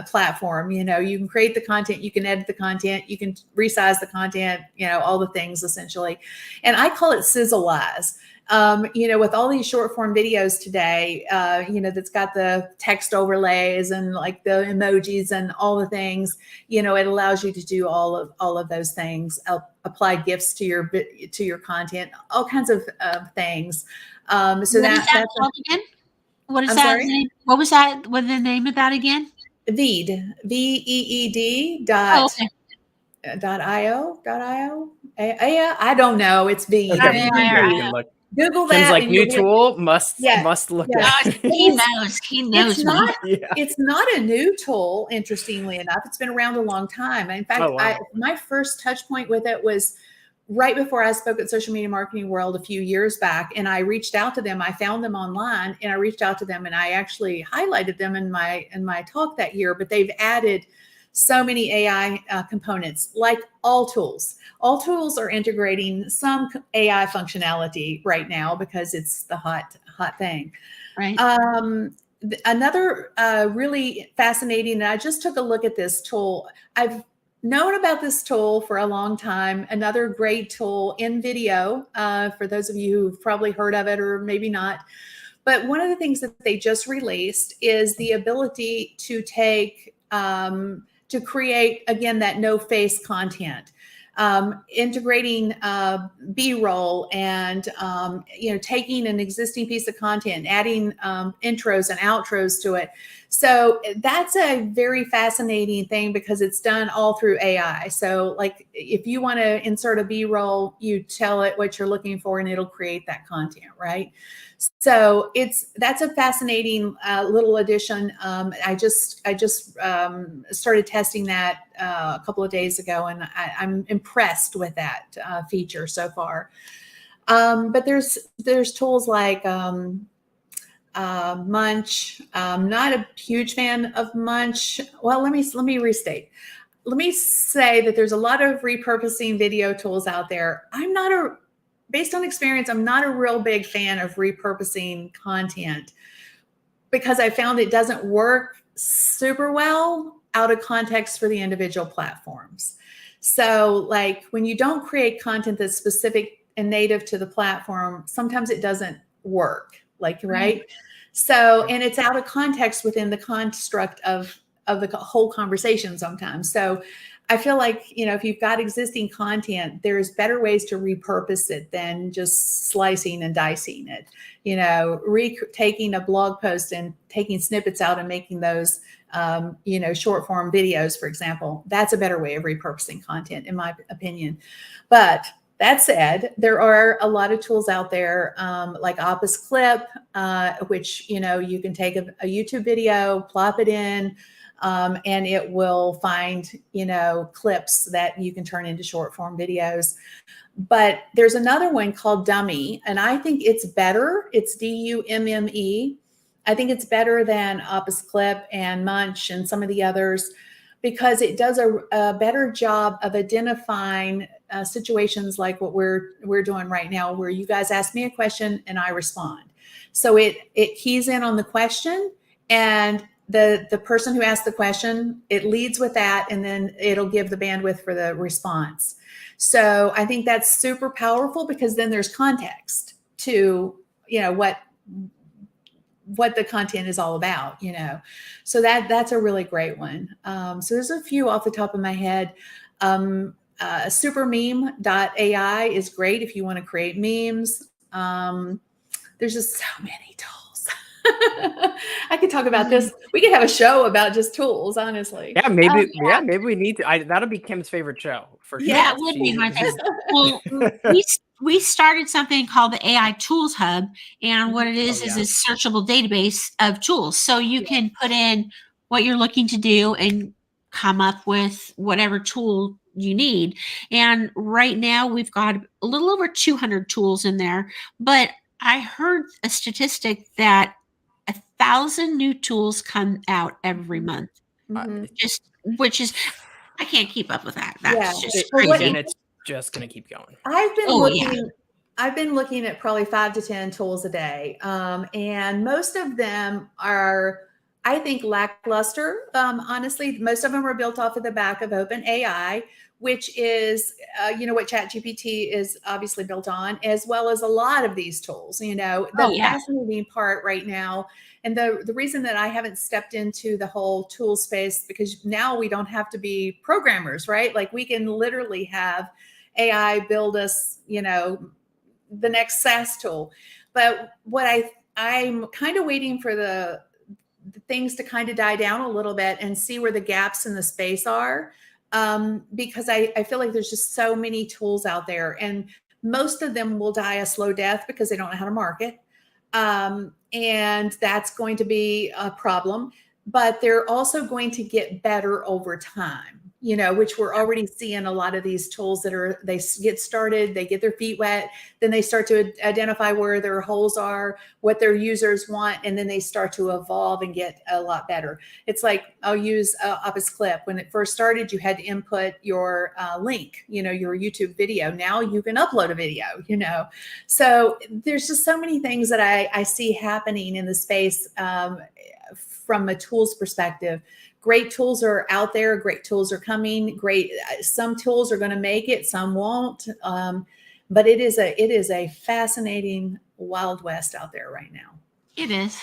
platform. You can create the content, you can edit the content, you can resize the content, all the things essentially. And I call it sizzle-wise. With all these short form videos today, that's got the text overlays and the emojis and all the things, it allows you to do all of those things, apply GIFs to your content, all kinds of things. So what is that called again? What is I'm that? sorry? What was that? What the name of that again? Veed, Veed .io. I don't know. It's Veed. Okay. Right. You can look. Google Kim's that. new tool must look Yes. at. He knows me. It's not a new tool, interestingly enough. It's been around a long time. In fact, my first touch point with it was right before I spoke at Social Media Marketing World a few years back, and I reached out to them. I found them online, and I reached out to them, and I actually highlighted them in my talk that year. But they've added so many AI components, like all tools. All tools are integrating some AI functionality right now because it's the hot thing. Right. Another really fascinating, and I just took a look at this tool. I've known about this tool for a long time. Another great tool in video, for those of you who've probably heard of it or maybe not. But one of the things that they just released is the ability to to create, again, that no face content, integrating B-roll and, taking an existing piece of content, adding intros and outros to it. So that's a very fascinating thing because it's done all through AI. So if you want to insert a B-roll, you tell it what you're looking for and it'll create that content, right? So that's a fascinating little addition. I just started testing that a couple of days ago, and I'm impressed with that feature so far. But there's tools like Munch. I'm not a huge fan of Munch. Well, let me restate. Let me say that there's a lot of repurposing video tools out there. Based on experience, I'm not a real big fan of repurposing content because I found it doesn't work super well out of context for the individual platforms. So when you don't create content that's specific and native to the platform, sometimes it doesn't work, right? So, and it's out of context within the construct of the whole conversation sometimes. So I feel like, if you've got existing content, there's better ways to repurpose it than just slicing and dicing it. Taking a blog post and taking snippets out and making those, short form videos, for example. That's a better way of repurposing content, in my opinion. But that said, there are a lot of tools out there, like Opus Clip, which, you can take a YouTube video, plop it in, and it will find, clips that you can turn into short form videos. But there's another one called Dummy, and I think it's better. It's Dumme. I think it's better than Opus Clip and Munch and some of the others because it does a better job of identifying situations like what we're doing right now, where you guys ask me a question and I respond. So it keys in on the question, and the person who asked the question, it leads with that, and then it'll give the bandwidth for the response. So I think that's super powerful, because then there's context to, what the content is all about, so that's a really great one. So there's a few off the top of my head. Supermeme.ai is great if you want to create memes. There's just so many tools. I could talk about this. We could have a show about just tools, honestly. Yeah, maybe we need to. That'll be Kim's favorite show for sure. Yeah, it would be my favorite. Well, we started something called the AI Tools Hub, and what it is is a searchable database of tools. So you can put in what you're looking to do and come up with whatever tool you need. And right now we've got a little over 200 tools in there, but I heard a statistic that 1,000 new tools come out every month. Which is, I can't keep up with that. That's just crazy. And it's just going to keep going. I've been looking at probably 5 to 10 tools a day. And most of them are, I think, lackluster. Honestly, most of them are built off of the back of OpenAI, which is, what ChatGPT is obviously built on, as well as a lot of these tools. The fascinating part right now, and the reason that I haven't stepped into the whole tool space, because now we don't have to be programmers, right? Like, we can literally have AI build us, the next SaaS tool. But what I'm kind of waiting for the things to kind of die down a little bit and see where the gaps in the space are. Because I feel like there's just so many tools out there, and most of them will die a slow death because they don't know how to market. And that's going to be a problem, but they're also going to get better over time, which we're already seeing a lot of these tools they get started, they get their feet wet, then they start to identify where their holes are, what their users want, and then they start to evolve and get a lot better. It's like, I'll use Opus Clip. When it first started, you had to input your link, your YouTube video. Now you can upload a video, So there's just so many things that I see happening in the space from a tools perspective. Great tools are out there. Great tools are coming. Some tools are going to make it, some won't. But it is a fascinating Wild West out there right now. It is.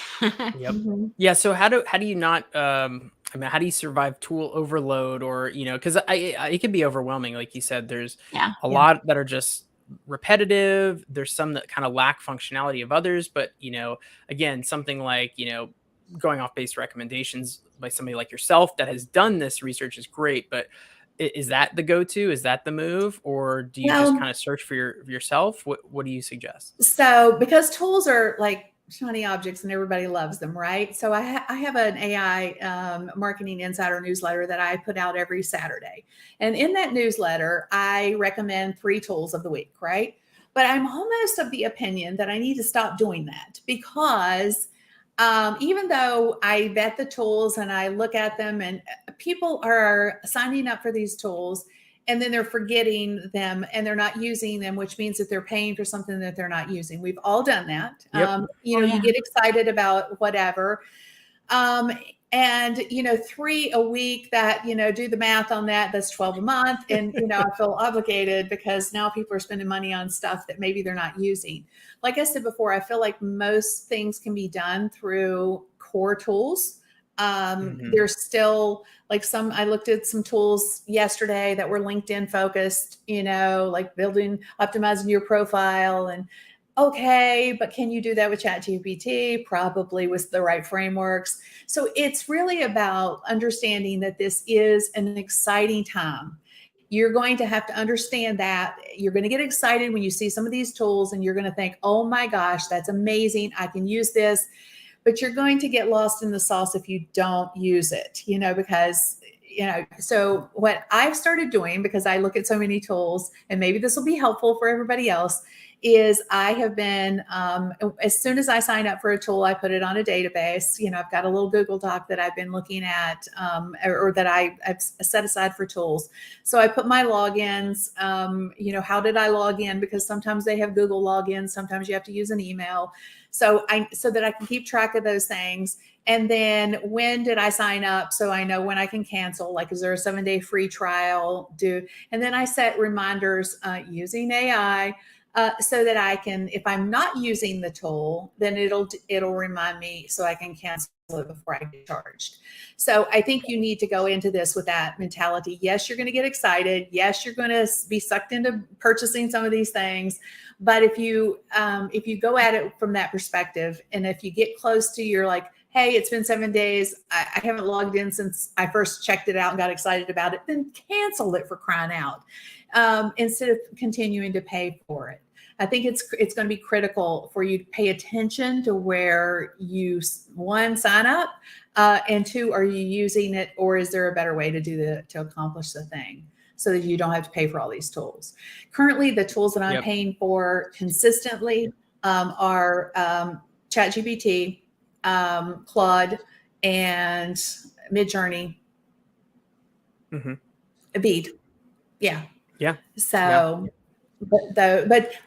Yep. Yeah. So how do you not? How do you survive tool overload, or because it can be overwhelming. Like you said, there's a lot that are just repetitive. There's some that kind of lack functionality of others. But again, something like going off based recommendations by somebody like yourself that has done this research is great, but is that the go-to? Is that the move? Or do you just kind of search for yourself? What do you suggest? So, because tools are like shiny objects and everybody loves them, right? So I have an AI marketing insider newsletter that I put out every Saturday. And in that newsletter, I recommend 3 tools of the week, right? But I'm almost of the opinion that I need to stop doing that, because even though I vet the tools and I look at them, and people are signing up for these tools and then they're forgetting them and they're not using them, which means that they're paying for something that they're not using. We've all done that. Yep. You get excited about whatever. And 3 a week, that, do the math on that, that's 12 a month. And, I feel obligated because now people are spending money on stuff that maybe they're not using. Like I said before, I feel like most things can be done through core tools. There's still I looked at some tools yesterday that were LinkedIn focused, like optimizing your profile, and okay, but can you do that with ChatGPT? Probably with the right frameworks. So it's really about understanding that this is an exciting time. You're going to have to understand that. You're going to get excited when you see some of these tools and you're going to think, oh my gosh, that's amazing. I can use this. But you're going to get lost in the sauce if you don't use it, because, so what I've started doing, because I look at so many tools, and maybe this will be helpful for everybody else, is I have been, as soon as I sign up for a tool, I put it on a database. I've got a little Google Doc that I've been looking at, or that I've set aside for tools. So I put my logins, how did I log in? Because sometimes they have Google logins, sometimes you have to use an email. So that I can keep track of those things. And then when did I sign up? So I know when I can cancel, like, is there a 7-day free trial due? And then I set reminders using AI, so that I can, if I'm not using the tool, then it'll remind me so I can cancel it before I get charged. So I think you need to go into this with that mentality. Yes, you're going to get excited. Yes, you're going to be sucked into purchasing some of these things. But if you go at it from that perspective, and if you get close to, you're like, hey, it's been 7 days, I haven't logged in since I first checked it out and got excited about it, then cancel it, for crying out, instead of continuing to pay for it. I think it's going to be critical for you to pay attention to where you, one, sign up, and two, are you using it, or is there a better way to accomplish the thing, so that you don't have to pay for all these tools. Currently, the tools that I'm paying for consistently are ChatGPT, Claude, and Midjourney, Bead. Yeah. So, but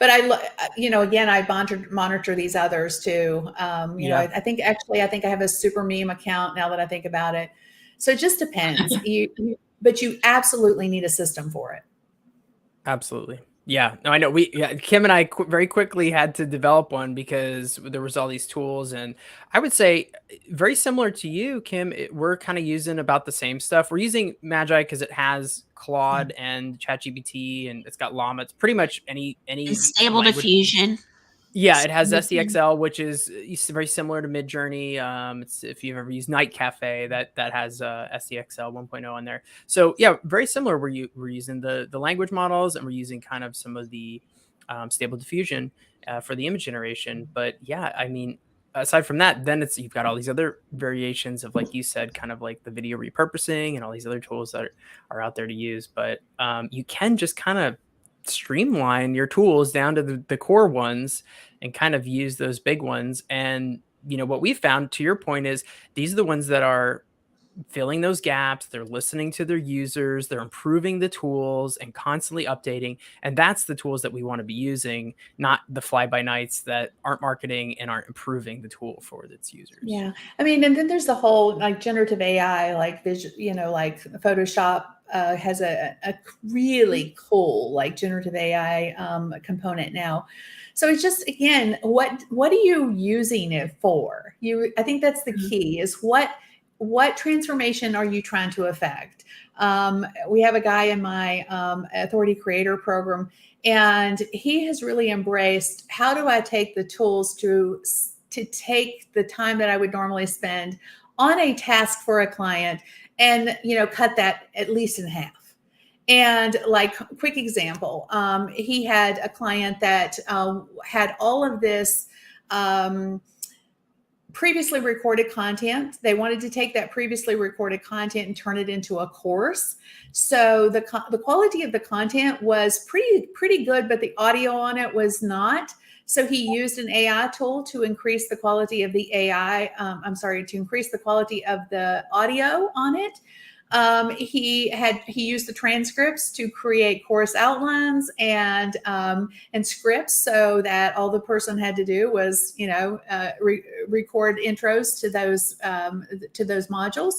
I, again, I monitor these others too. I think I have a super meme account now that I think about it. So it just depends. But you absolutely need a system for it. Absolutely. Yeah, no, I know. Kim and I very quickly had to develop one because there was all these tools, and I would say very similar to you, Kim. We're kind of using about the same stuff. We're using Magi because it has Claude and ChatGPT, and it's got Llama. It's pretty much any It's Stable language. Diffusion. Yeah, it has SDXL, which is very similar to Midjourney. It's, if you've ever used Night Cafe, that has SDXL 1.0 on there. So yeah, very similar. We're using the language models, and we're using kind of some of the Stable Diffusion for the image generation. But yeah, I mean, aside from that, then you've got all these other variations of, like you said, kind of like the video repurposing and all these other tools that are out there to use. But you can just kind of streamline your tools down to the core ones and kind of use those big ones. And what we found, to your point, is these are the ones that are filling those gaps. They're listening to their users, they're improving the tools and constantly updating, and that's the tools that we want to be using, not the fly-by-nights that aren't marketing and aren't improving the tool for its users. Yeah, I mean, and then there's the whole, like, generative AI, like like Photoshop has a really cool, like, generative AI component now. So it's just, again, what are you using it for? I think that's the key, is what transformation are you trying to affect? We have a guy in my Authority Creator program, and he has really embraced, how do I take the tools to take the time that I would normally spend on a task for a client and, cut that at least in half. And, like, quick example, he had a client that had all of this previously recorded content. They wanted to take that previously recorded content and turn it into a course. So the quality of the content was pretty good, but the audio on it was not. So he used an AI tool to increase the quality of the to increase the quality of the audio on it. He used the transcripts to create course outlines and scripts, so that all the person had to do was, record intros to those modules.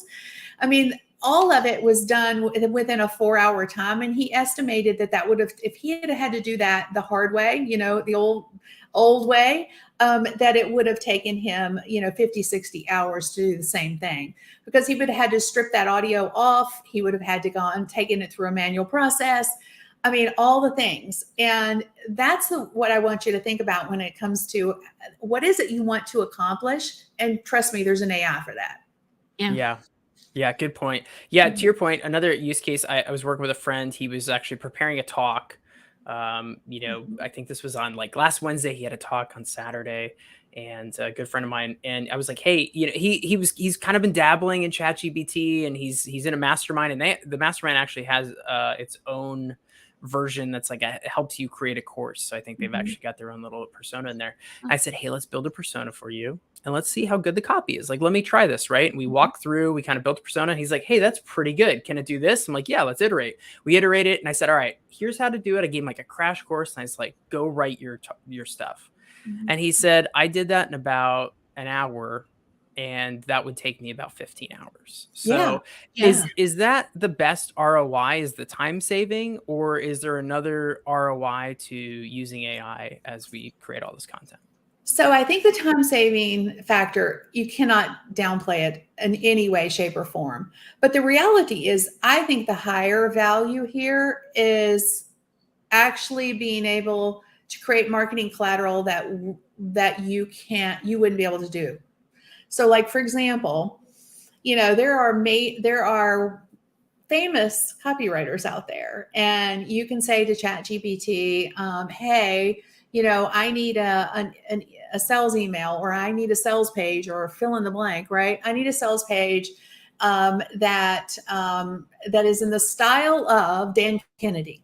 I mean, all of it was done within a 4-hour time. And he estimated that would have, if he had to do that the hard way, the old way, that it would have taken him, 50, 60 hours to do the same thing, because he would have had to strip that audio off. He would have had to go and taken it through a manual process. I mean, all the things. And that's what I want you to think about when it comes to what is it you want to accomplish. And trust me, there's an AI for that. Yeah, good point. Yeah, to your point, another use case, I was working with a friend. He was actually preparing a talk. I think this was on, like, last Wednesday. He had a talk on Saturday, and a good friend of mine. And I was like, hey, he's kind of been dabbling in ChatGPT, and he's in a mastermind, and the mastermind actually has its own version that's like it helps you create a course. So I think they've actually got their own little persona in there. I said, hey, let's build a persona for you and let's see how good the copy is. Like, let me try this, right? And we walked through, we kind of built a persona. And he's like, hey, that's pretty good. Can it do this? I'm like, yeah, let's iterate. We iterated, and I said, all right, here's how to do it. I gave him like a crash course, and I was like, go write your stuff. And he said, I did that in about an hour, and that would take me about 15 hours. So is that the best ROI, is the time saving, or is there another ROI to using AI as we create all this content? So I think the time saving factor, you cannot downplay it in any way, shape, or form. But the reality is, I think the higher value here is actually being able to create marketing collateral that you wouldn't be able to do. So, like, for example, there are famous copywriters out there, and you can say to ChatGPT, hey, I need a sales email, or I need a sales page, or fill in the blank, right? I need a sales page that is in the style of Dan Kennedy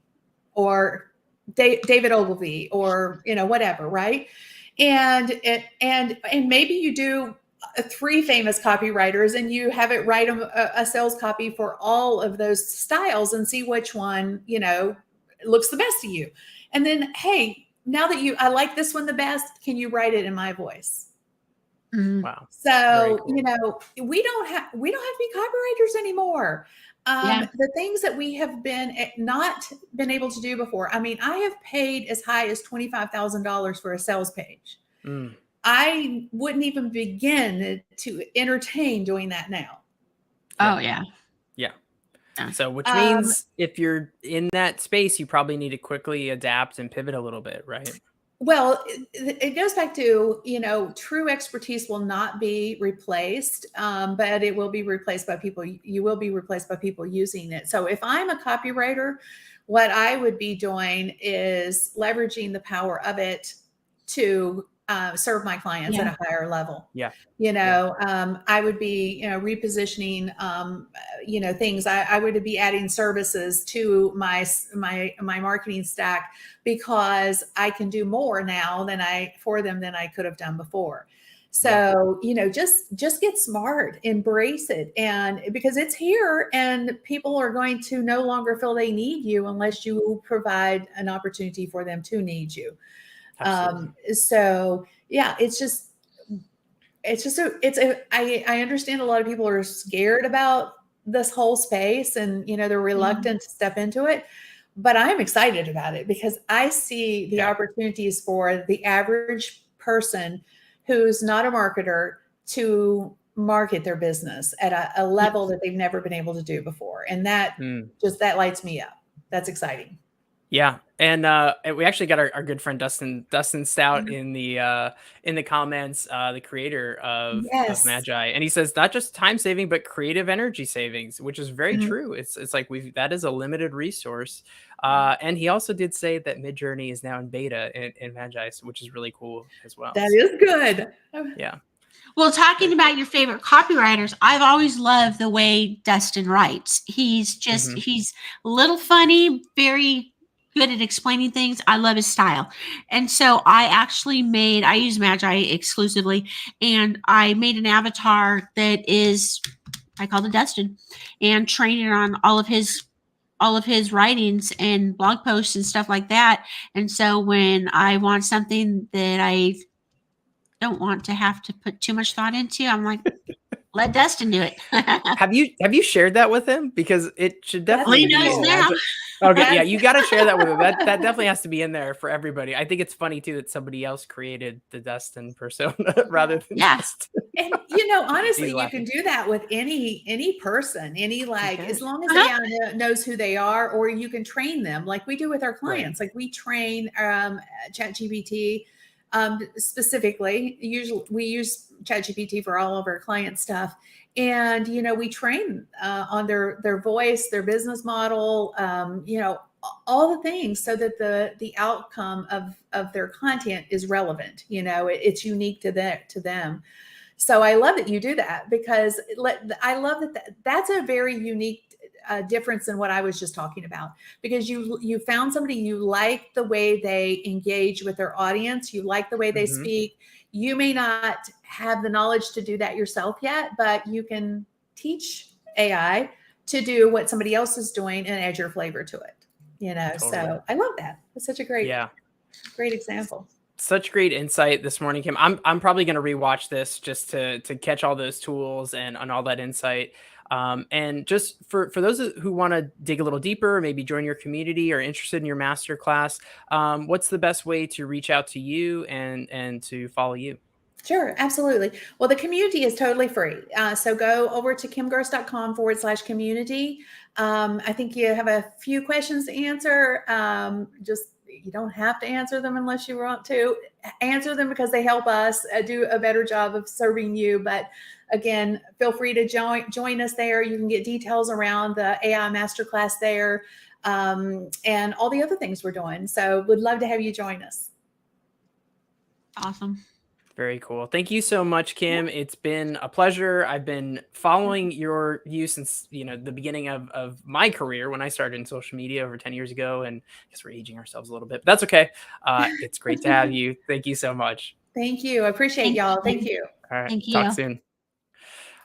or David Ogilvy, or whatever, right? And maybe you do 3 famous copywriters, and you have it write a sales copy for all of those styles and see which one looks the best to you. And then, hey, now that I like this one the best, can you write it in my voice? Wow. So cool. We don't have to be copywriters anymore. The things that we have not been able to do before. I mean, I have paid as high as $25,000 for a sales page. I wouldn't even begin to entertain doing that now. Oh, yeah. So which means if you're in that space, you probably need to quickly adapt and pivot a little bit, right? Well, it goes back to, true expertise will not be replaced, but it will be replaced by people. You will be replaced by people using it. So if I'm a copywriter, what I would be doing is leveraging the power of it to serve my clients at a higher level. I would be, repositioning, things. I would be adding services to my marketing stack, because I can do more now for them than I could have done before. So, just get smart, embrace it. And because it's here, and people are going to no longer feel they need you unless you provide an opportunity for them to need you. So yeah, I understand a lot of people are scared about this whole space, and, they're reluctant to step into it, but I'm excited about it, because I see the opportunities for the average person who's not a marketer to market their business at a level that they've never been able to do before. And that that lights me up. That's exciting. Yeah. And we actually got our good friend Dustin Stout in the comments, the creator of Magi, and he says not just time saving but creative energy savings, which is very true. It's like that is a limited resource, and he also did say that Midjourney is now in beta in Magi, which is really cool as well. That is good. Yeah. Well, talking about your favorite copywriters, I've always loved the way Dustin writes. He's just he's a little funny, very good at explaining things. I love his style. And so I use Magi exclusively, and I made an avatar that I called it Dustin, and trained it on all of his writings and blog posts and stuff like that. And so when I want something that I don't want to have to put too much thought into, I'm like, let Dustin do it. Have you shared that with him? Because it should definitely he knows now. Okay, yeah, you got to share that with him. That definitely has to be in there for everybody. I think it's funny too that somebody else created the Dustin persona rather than Dustin. And honestly, you can do that with any person, as long as they knows who they are, or you can train them like we do with our clients. Like we train ChatGPT specifically. Usually we use ChatGPT for all of our client stuff. And, we train on their voice, their business model, all the things, so that the outcome of their content is relevant. It's unique to them. So I love that you do that, because I love that's a very unique difference in what I was just talking about, because you found somebody, you like the way they engage with their audience, you like the way they speak. You may not have the knowledge to do that yourself yet, but you can teach AI to do what somebody else is doing and add your flavor to it. Totally. So I love that. It's such a great example. Such great insight this morning, Kim. I'm probably going to rewatch this just to catch all those tools and all that insight. And just for those who want to dig a little deeper, maybe join your community or interested in your masterclass, what's the best way to reach out to you and to follow you? Sure, absolutely. Well, the community is totally free. So go over to kimgarst.com/community. I think you have a few questions to answer. You don't have to answer them unless you want to. Answer them because they help us do a better job of serving you. But again, feel free to join us there. You can get details around the AI Masterclass there, and all the other things we're doing. So would love to have you join us. Awesome. Very cool. Thank you so much, Kim. It's been a pleasure. I've been following you since, the beginning of my career when I started in social media over 10 years ago. And I guess we're aging ourselves a little bit, but that's okay. It's great to have you. Thank you so much. Thank you. I appreciate y'all. Thank you. All right. Thank you. Talk soon.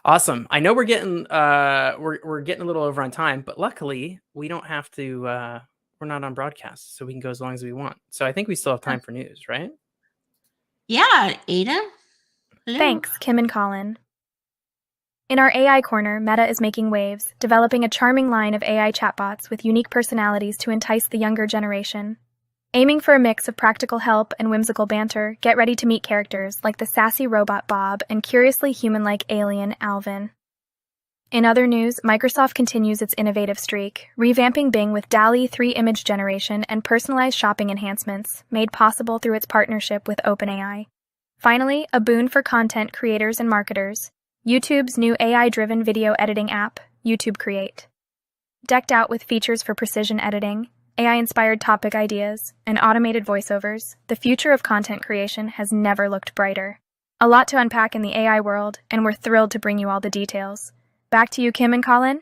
Awesome. I know we're getting we're getting a little over on time, but luckily we don't have to we're not on broadcast, so we can go as long as we want. So I think we still have time for news, right? Yeah, Ada. Hello. Thanks, Kim and Colin. In our AI corner, Meta is making waves, developing a charming line of AI chatbots with unique personalities to entice the younger generation. Aiming for a mix of practical help and whimsical banter, get ready to meet characters like the sassy robot Bob and curiously human-like alien Alvin. In other news, Microsoft continues its innovative streak, revamping Bing with DALL-E 3 image generation and personalized shopping enhancements, made possible through its partnership with OpenAI. Finally, a boon for content creators and marketers, YouTube's new AI-driven video editing app, YouTube Create. Decked out with features for precision editing, AI-inspired topic ideas, and automated voiceovers, the future of content creation has never looked brighter. A lot to unpack in the AI world, and we're thrilled to bring you all the details. Back to you, Kim and Colin.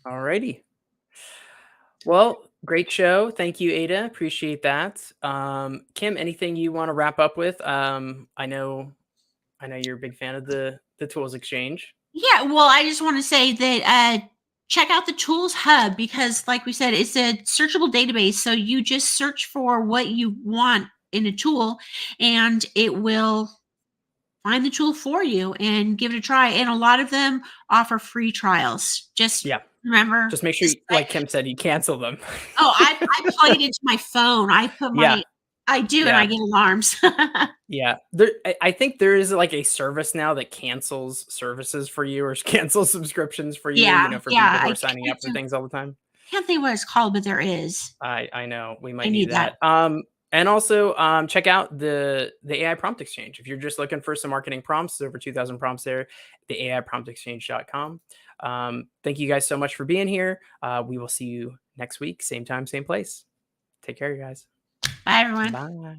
Alrighty. Well, great show. Thank you, Ada. Appreciate that. Kim, anything you want to wrap up with? I know you're a big fan of the Tools Exchange. Yeah, well, I just want to say that check out the Tools Hub because, like we said, it's a searchable database. So you just search for what you want in a tool, and it will find the tool for you and give it a try. And a lot of them offer free trials. Just remember. Just make sure, like Kim said, you cancel them. Oh, I plug it into my phone. I put my, I do, and I get alarms. Yeah. I think there is like a service now that cancels services for you or cancels subscriptions for you, for people who are signing up for things all the time. I can't think what it's called, but there is. I know. We might need that. And also check out the AI Prompt Exchange. If you're just looking for some marketing prompts, there's over 2,000 prompts there, the AIPromptExchange.com. Thank you guys so much for being here. We will see you next week. Same time, same place. Take care, you guys. Bye, everyone. Bye.